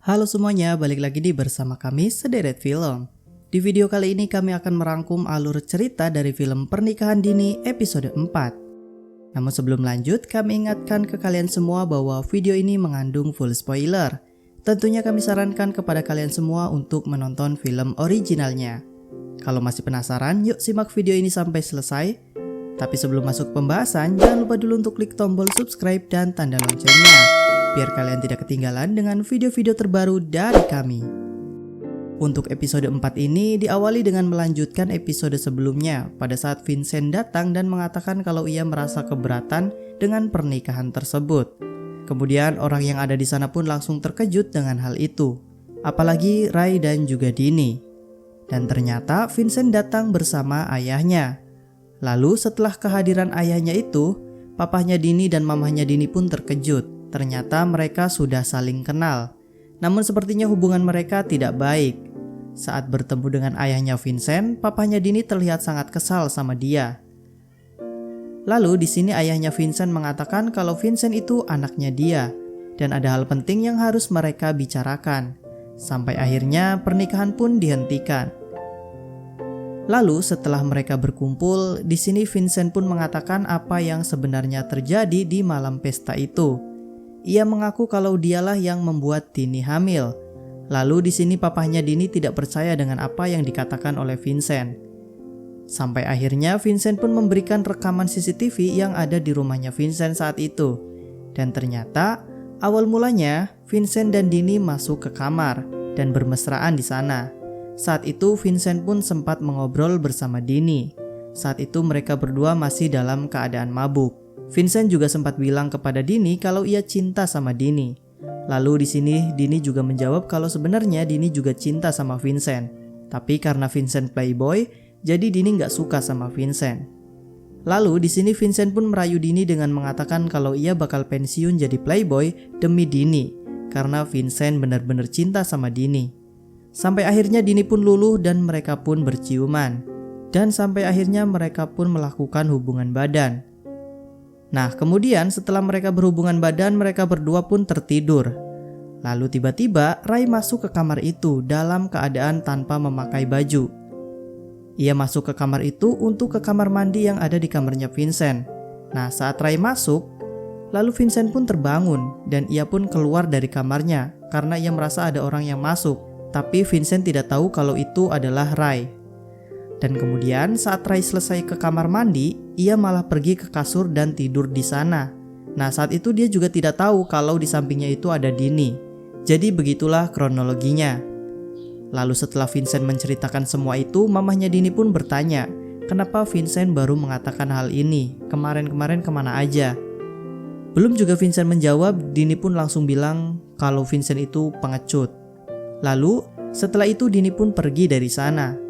Halo semuanya, balik lagi bersama kami Sederet Film. Di video kali ini kami akan merangkum alur cerita dari film Pernikahan Dini episode 4. Namun sebelum lanjut, kami ingatkan ke kalian semua bahwa video ini mengandung full spoiler. Tentunya kami sarankan kepada kalian semua untuk menonton film originalnya. Kalau masih penasaran, yuk simak video ini sampai selesai. Tapi sebelum masuk pembahasan, jangan lupa dulu untuk klik tombol subscribe dan tanda loncengnya, biar kalian tidak ketinggalan dengan video-video terbaru dari kami. Untuk episode 4 ini diawali dengan melanjutkan episode sebelumnya pada saat Vincent datang dan mengatakan kalau ia merasa keberatan dengan pernikahan tersebut. Kemudian orang yang ada di sana pun langsung terkejut dengan hal itu, apalagi Ray dan juga Dini. Dan ternyata Vincent datang bersama ayahnya. Lalu setelah kehadiran ayahnya itu, papahnya Dini dan mamahnya Dini pun terkejut. Ternyata mereka sudah saling kenal. Namun sepertinya hubungan mereka tidak baik. Saat bertemu dengan ayahnya Vincent, papahnya Dini terlihat sangat kesal sama dia. Lalu di sini ayahnya Vincent mengatakan kalau Vincent itu anaknya dia dan ada hal penting yang harus mereka bicarakan. Sampai akhirnya pernikahan pun dihentikan. Lalu setelah mereka berkumpul, di sini Vincent pun mengatakan apa yang sebenarnya terjadi di malam pesta itu. Ia mengaku kalau dialah yang membuat Dini hamil. Lalu di sini papahnya Dini tidak percaya dengan apa yang dikatakan oleh Vincent. Sampai akhirnya Vincent pun memberikan rekaman CCTV yang ada di rumahnya Vincent saat itu. Dan ternyata awal mulanya Vincent dan Dini masuk ke kamar dan bermesraan di sana. Saat itu Vincent pun sempat mengobrol bersama Dini. Saat itu mereka berdua masih dalam keadaan mabuk. Vincent juga sempat bilang kepada Dini kalau ia cinta sama Dini. Lalu di sini Dini juga menjawab kalau sebenarnya Dini juga cinta sama Vincent. Tapi karena Vincent playboy, jadi Dini nggak suka sama Vincent. Lalu di sini Vincent pun merayu Dini dengan mengatakan kalau ia bakal pensiun jadi playboy demi Dini, karena Vincent benar-benar cinta sama Dini. Sampai akhirnya Dini pun luluh dan mereka pun berciuman. Dan sampai akhirnya mereka pun melakukan hubungan badan. Nah, kemudian setelah mereka berhubungan badan, mereka berdua pun tertidur. Lalu tiba-tiba Ray masuk ke kamar itu dalam keadaan tanpa memakai baju. Ia masuk ke kamar itu untuk ke kamar mandi yang ada di kamarnya Vincent. Nah, saat Ray masuk, lalu Vincent pun terbangun dan ia pun keluar dari kamarnya karena ia merasa ada orang yang masuk. Tapi Vincent tidak tahu kalau itu adalah Ray. Dan kemudian saat Ray selesai ke kamar mandi, ia malah pergi ke kasur dan tidur di sana. Nah, saat itu dia juga tidak tahu kalau di sampingnya itu ada Dini. Jadi begitulah kronologinya. Lalu setelah Vincent menceritakan semua itu, mamahnya Dini pun bertanya, kenapa Vincent baru mengatakan hal ini? Kemarin-kemarin kemana aja? Belum juga Vincent menjawab, Dini pun langsung bilang kalau Vincent itu pengecut. Lalu setelah itu Dini pun pergi dari sana.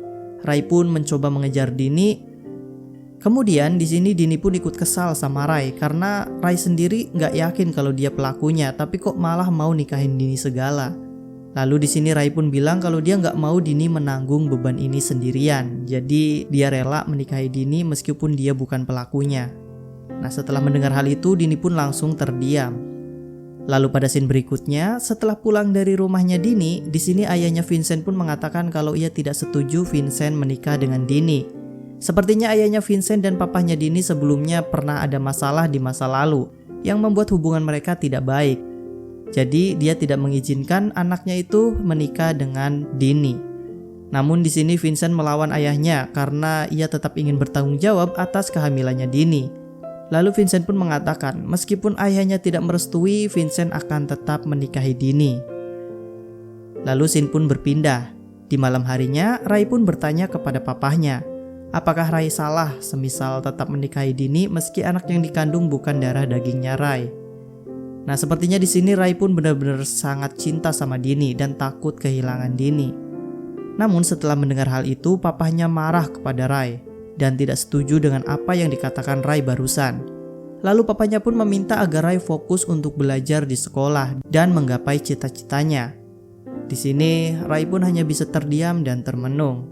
Ray pun mencoba mengejar Dini. Kemudian di sini Dini pun ikut kesal sama Ray karena Ray sendiri nggak yakin kalau dia pelakunya, tapi kok malah mau nikahin Dini segala. Lalu di sini Ray pun bilang kalau dia nggak mau Dini menanggung beban ini sendirian. Jadi dia rela menikahi Dini meskipun dia bukan pelakunya. Nah, setelah mendengar hal itu Dini pun langsung terdiam. Lalu pada scene berikutnya, setelah pulang dari rumahnya Dini, di sini ayahnya Vincent pun mengatakan kalau ia tidak setuju Vincent menikah dengan Dini. Sepertinya ayahnya Vincent dan papahnya Dini sebelumnya pernah ada masalah di masa lalu yang membuat hubungan mereka tidak baik. Jadi dia tidak mengizinkan anaknya itu menikah dengan Dini. Namun di sini Vincent melawan ayahnya karena ia tetap ingin bertanggung jawab atas kehamilannya Dini. Lalu Vincent pun mengatakan meskipun ayahnya tidak merestui, Vincent akan tetap menikahi Dini. Lalu scene pun berpindah. Di malam harinya, Ray pun bertanya kepada papahnya, apakah Ray salah semisal tetap menikahi Dini meski anak yang dikandung bukan darah dagingnya Ray. Nah, sepertinya di sini Ray pun benar-benar sangat cinta sama Dini dan takut kehilangan Dini. Namun setelah mendengar hal itu, papahnya marah kepada Ray dan tidak setuju dengan apa yang dikatakan Ray barusan. Lalu papanya pun meminta agar Ray fokus untuk belajar di sekolah dan menggapai cita-citanya. Di sini Ray pun hanya bisa terdiam dan termenung.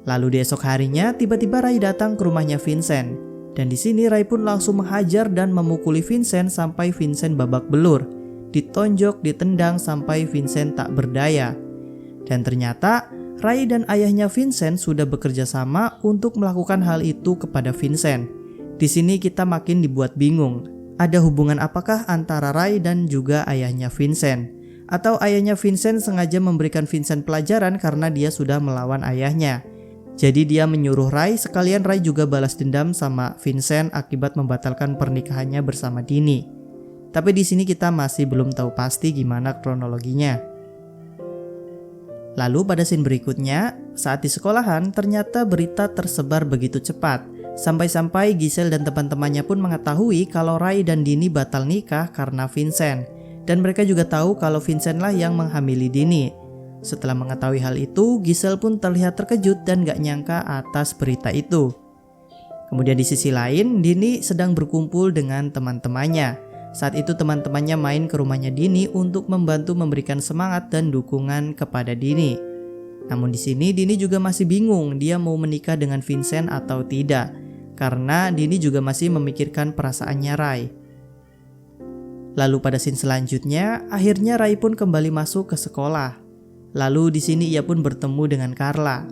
Lalu di esok harinya tiba-tiba Ray datang ke rumahnya Vincent. Dan di sini Ray pun langsung menghajar dan memukuli Vincent sampai Vincent babak belur. ditonjok, ditendang sampai Vincent tak berdaya. Dan ternyata Ray dan ayahnya Vincent sudah bekerja sama untuk melakukan hal itu kepada Vincent. Di sini kita makin dibuat bingung. Ada hubungan apakah antara Ray dan juga ayahnya Vincent? Atau ayahnya Vincent sengaja memberikan Vincent pelajaran karena dia sudah melawan ayahnya? Jadi dia menyuruh Ray, sekalian Ray juga balas dendam sama Vincent akibat membatalkan pernikahannya bersama Dini. Tapi di sini kita masih belum tahu pasti gimana kronologinya. Lalu pada scene berikutnya, saat di sekolahan ternyata berita tersebar begitu cepat. Sampai-sampai Giselle dan teman-temannya pun mengetahui kalau Ray dan Dini batal nikah karena Vincent. Dan mereka juga tahu kalau Vincent lah yang menghamili Dini. Setelah mengetahui hal itu, Giselle pun terlihat terkejut dan gak nyangka atas berita itu. Kemudian di sisi lain, Dini sedang berkumpul dengan teman-temannya. Saat itu teman-temannya main ke rumahnya Dini untuk membantu memberikan semangat dan dukungan kepada Dini. Namun di sini Dini juga masih bingung dia mau menikah dengan Vincent atau tidak, karena Dini juga masih memikirkan perasaannya Ray. Lalu pada scene selanjutnya, akhirnya Ray pun kembali masuk ke sekolah. Lalu di sini ia pun bertemu dengan Carla.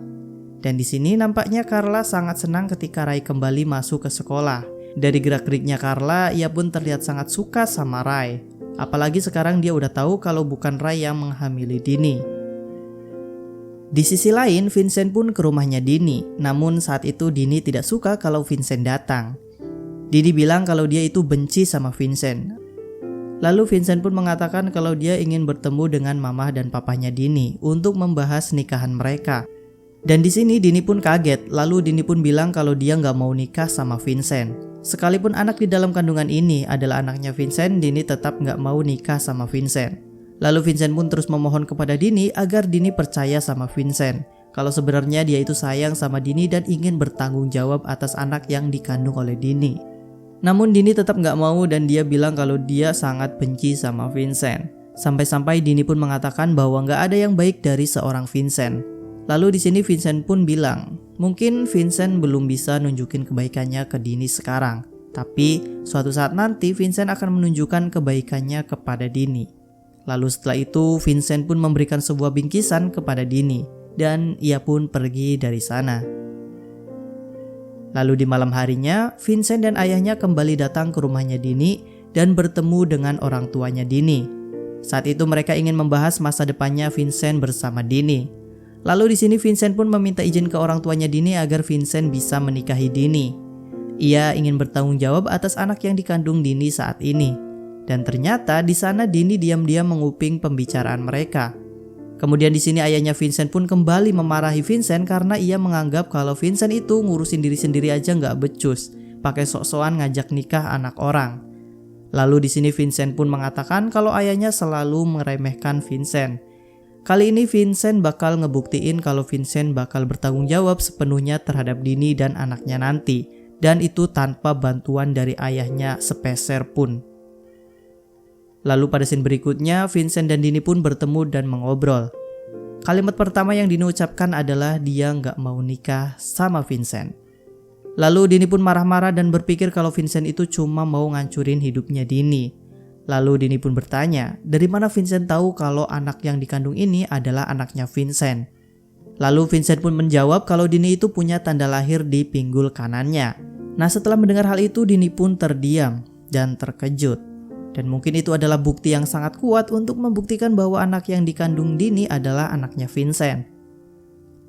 Dan di sini nampaknya Carla sangat senang ketika Ray kembali masuk ke sekolah. Dari gerak-geriknya Carla, ia pun terlihat sangat suka sama Ray. Apalagi sekarang dia udah tahu kalau bukan Ray yang menghamili Dini. Di sisi lain, Vincent pun ke rumahnya Dini. Namun saat itu Dini tidak suka kalau Vincent datang. Dini bilang kalau dia itu benci sama Vincent. Lalu Vincent pun mengatakan kalau dia ingin bertemu dengan mamah dan papahnya Dini untuk membahas nikahan mereka. Dan di sini Dini pun kaget. Lalu Dini pun bilang kalau dia nggak mau nikah sama Vincent. Sekalipun anak di dalam kandungan ini adalah anaknya Vincent, Dini tetap nggak mau nikah sama Vincent. Lalu Vincent pun terus memohon kepada Dini agar Dini percaya sama Vincent. Kalau sebenarnya dia itu sayang sama Dini dan ingin bertanggung jawab atas anak yang dikandung oleh Dini. Namun Dini tetap nggak mau dan dia bilang kalau dia sangat benci sama Vincent. Sampai-sampai Dini pun mengatakan bahwa nggak ada yang baik dari seorang Vincent. Lalu di sini Vincent pun bilang, mungkin Vincent belum bisa nunjukin kebaikannya ke Dini sekarang. Tapi suatu saat nanti Vincent akan menunjukkan kebaikannya kepada Dini. Lalu setelah itu Vincent pun memberikan sebuah bingkisan kepada Dini. Dan ia pun pergi dari sana. Lalu di malam harinya, Vincent dan ayahnya kembali datang ke rumahnya Dini dan bertemu dengan orang tuanya Dini. Saat itu mereka ingin membahas masa depannya Vincent bersama Dini. Lalu di sini Vincent pun meminta izin ke orang tuanya Dini agar Vincent bisa menikahi Dini. Ia ingin bertanggung jawab atas anak yang dikandung Dini saat ini. Dan ternyata di sana Dini diam-diam menguping pembicaraan mereka. Kemudian di sini ayahnya Vincent pun kembali memarahi Vincent karena ia menganggap kalau Vincent itu ngurusin diri sendiri aja nggak becus, pakai sok-sokan ngajak nikah anak orang. Lalu di sini Vincent pun mengatakan kalau ayahnya selalu meremehkan Vincent. Kali ini Vincent bakal ngebuktiin kalau Vincent bakal bertanggung jawab sepenuhnya terhadap Dini dan anaknya nanti. Dan itu tanpa bantuan dari ayahnya sepeser pun. Lalu pada scene berikutnya, Vincent dan Dini pun bertemu dan mengobrol. Kalimat pertama yang Dini ucapkan adalah dia nggak mau nikah sama Vincent. Lalu Dini pun marah-marah dan berpikir kalau Vincent itu cuma mau ngancurin hidupnya Dini. Lalu Dini pun bertanya, dari mana Vincent tahu kalau anak yang dikandung ini adalah anaknya Vincent? Lalu Vincent pun menjawab kalau Dini itu punya tanda lahir di pinggul kanannya. Nah setelah mendengar hal itu Dini pun terdiam dan terkejut. Dan mungkin itu adalah bukti yang sangat kuat untuk membuktikan bahwa anak yang dikandung Dini adalah anaknya Vincent.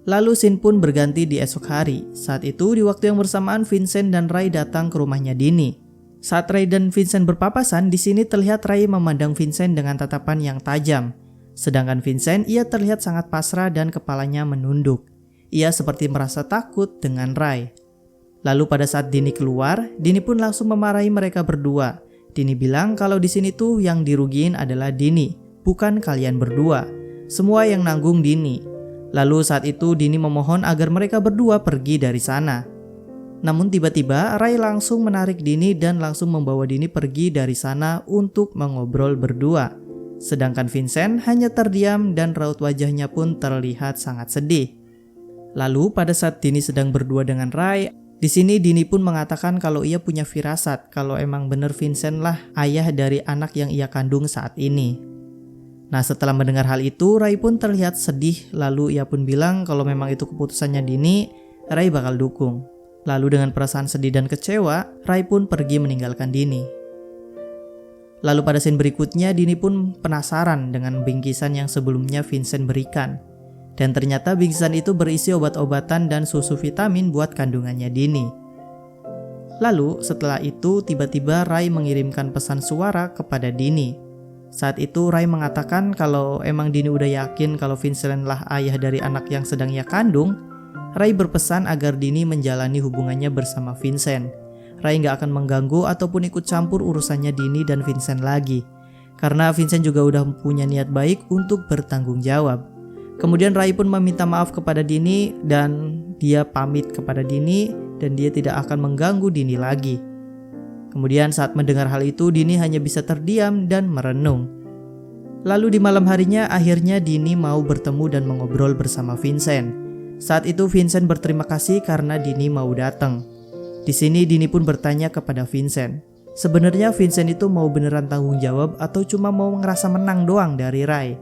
Lalu scene pun berganti di esok hari. Saat itu di waktu yang bersamaan Vincent dan Ray datang ke rumahnya Dini. Saat Ray dan Vincent berpapasan, di sini terlihat Ray memandang Vincent dengan tatapan yang tajam. Sedangkan Vincent, ia terlihat sangat pasrah dan kepalanya menunduk. Ia seperti merasa takut dengan Ray. Lalu pada saat Dini keluar, Dini pun langsung memarahi mereka berdua. Dini bilang kalau di sini tuh yang dirugiin adalah Dini, bukan kalian berdua. Semua yang nanggung Dini. Lalu saat itu Dini memohon agar mereka berdua pergi dari sana. Namun tiba-tiba Ray langsung menarik Dini dan langsung membawa Dini pergi dari sana untuk mengobrol berdua. Sedangkan Vincent hanya terdiam dan raut wajahnya pun terlihat sangat sedih. Lalu pada saat Dini sedang berdua dengan Ray, Di sini Dini pun mengatakan kalau ia punya firasat kalau emang bener Vincent lah ayah dari anak yang ia kandung saat ini. Nah, setelah mendengar hal itu, Rai pun terlihat sedih, lalu ia pun bilang kalau memang itu keputusannya Dini, Rai bakal dukung. Lalu dengan perasaan sedih dan kecewa, Rai pun pergi meninggalkan Dini. Lalu pada scene berikutnya, Dini pun penasaran dengan bingkisan yang sebelumnya Vincent berikan. Dan ternyata bingkisan itu berisi obat-obatan dan susu vitamin buat kandungannya Dini. Lalu setelah itu tiba-tiba Rai mengirimkan pesan suara kepada Dini. Saat itu Rai mengatakan kalau emang Dini udah yakin kalau Vincent lah ayah dari anak yang sedang ia kandung, Rai berpesan agar Dini menjalani hubungannya bersama Vincent. Rai gak akan mengganggu ataupun ikut campur urusannya Dini dan Vincent lagi. Karena Vincent juga udah punya niat baik untuk bertanggung jawab. Kemudian Rai pun meminta maaf kepada Dini dan dia pamit kepada Dini dan dia tidak akan mengganggu Dini lagi. Kemudian saat mendengar hal itu Dini hanya bisa terdiam dan merenung. Lalu di malam harinya akhirnya Dini mau bertemu dan mengobrol bersama Vincent. Saat itu Vincent berterima kasih karena Dini mau datang. Di sini Dini pun bertanya kepada Vincent. Sebenarnya Vincent itu mau beneran tanggung jawab atau cuma mau ngerasa menang doang dari Rai?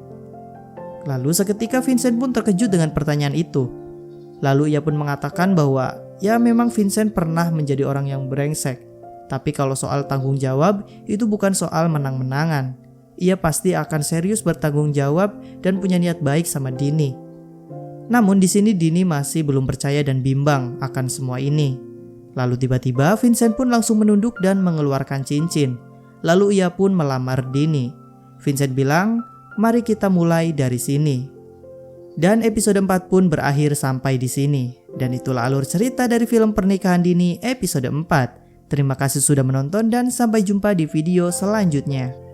Lalu seketika Vincent pun terkejut dengan pertanyaan itu. Lalu ia pun mengatakan bahwa ya memang Vincent pernah menjadi orang yang brengsek. Tapi kalau soal tanggung jawab itu bukan soal menang-menangan. Ia pasti akan serius bertanggung jawab dan punya niat baik sama Dini. Namun di sini Dini masih belum percaya dan bimbang akan semua ini. Lalu tiba-tiba Vincent pun langsung menunduk dan mengeluarkan cincin. Lalu ia pun melamar Dini. Vincent bilang, "Mari kita mulai dari sini." Dan episode 4 pun berakhir sampai di sini. Dan itulah alur cerita dari film Pernikahan Dini episode 4. Terima kasih sudah menonton dan sampai jumpa di video selanjutnya.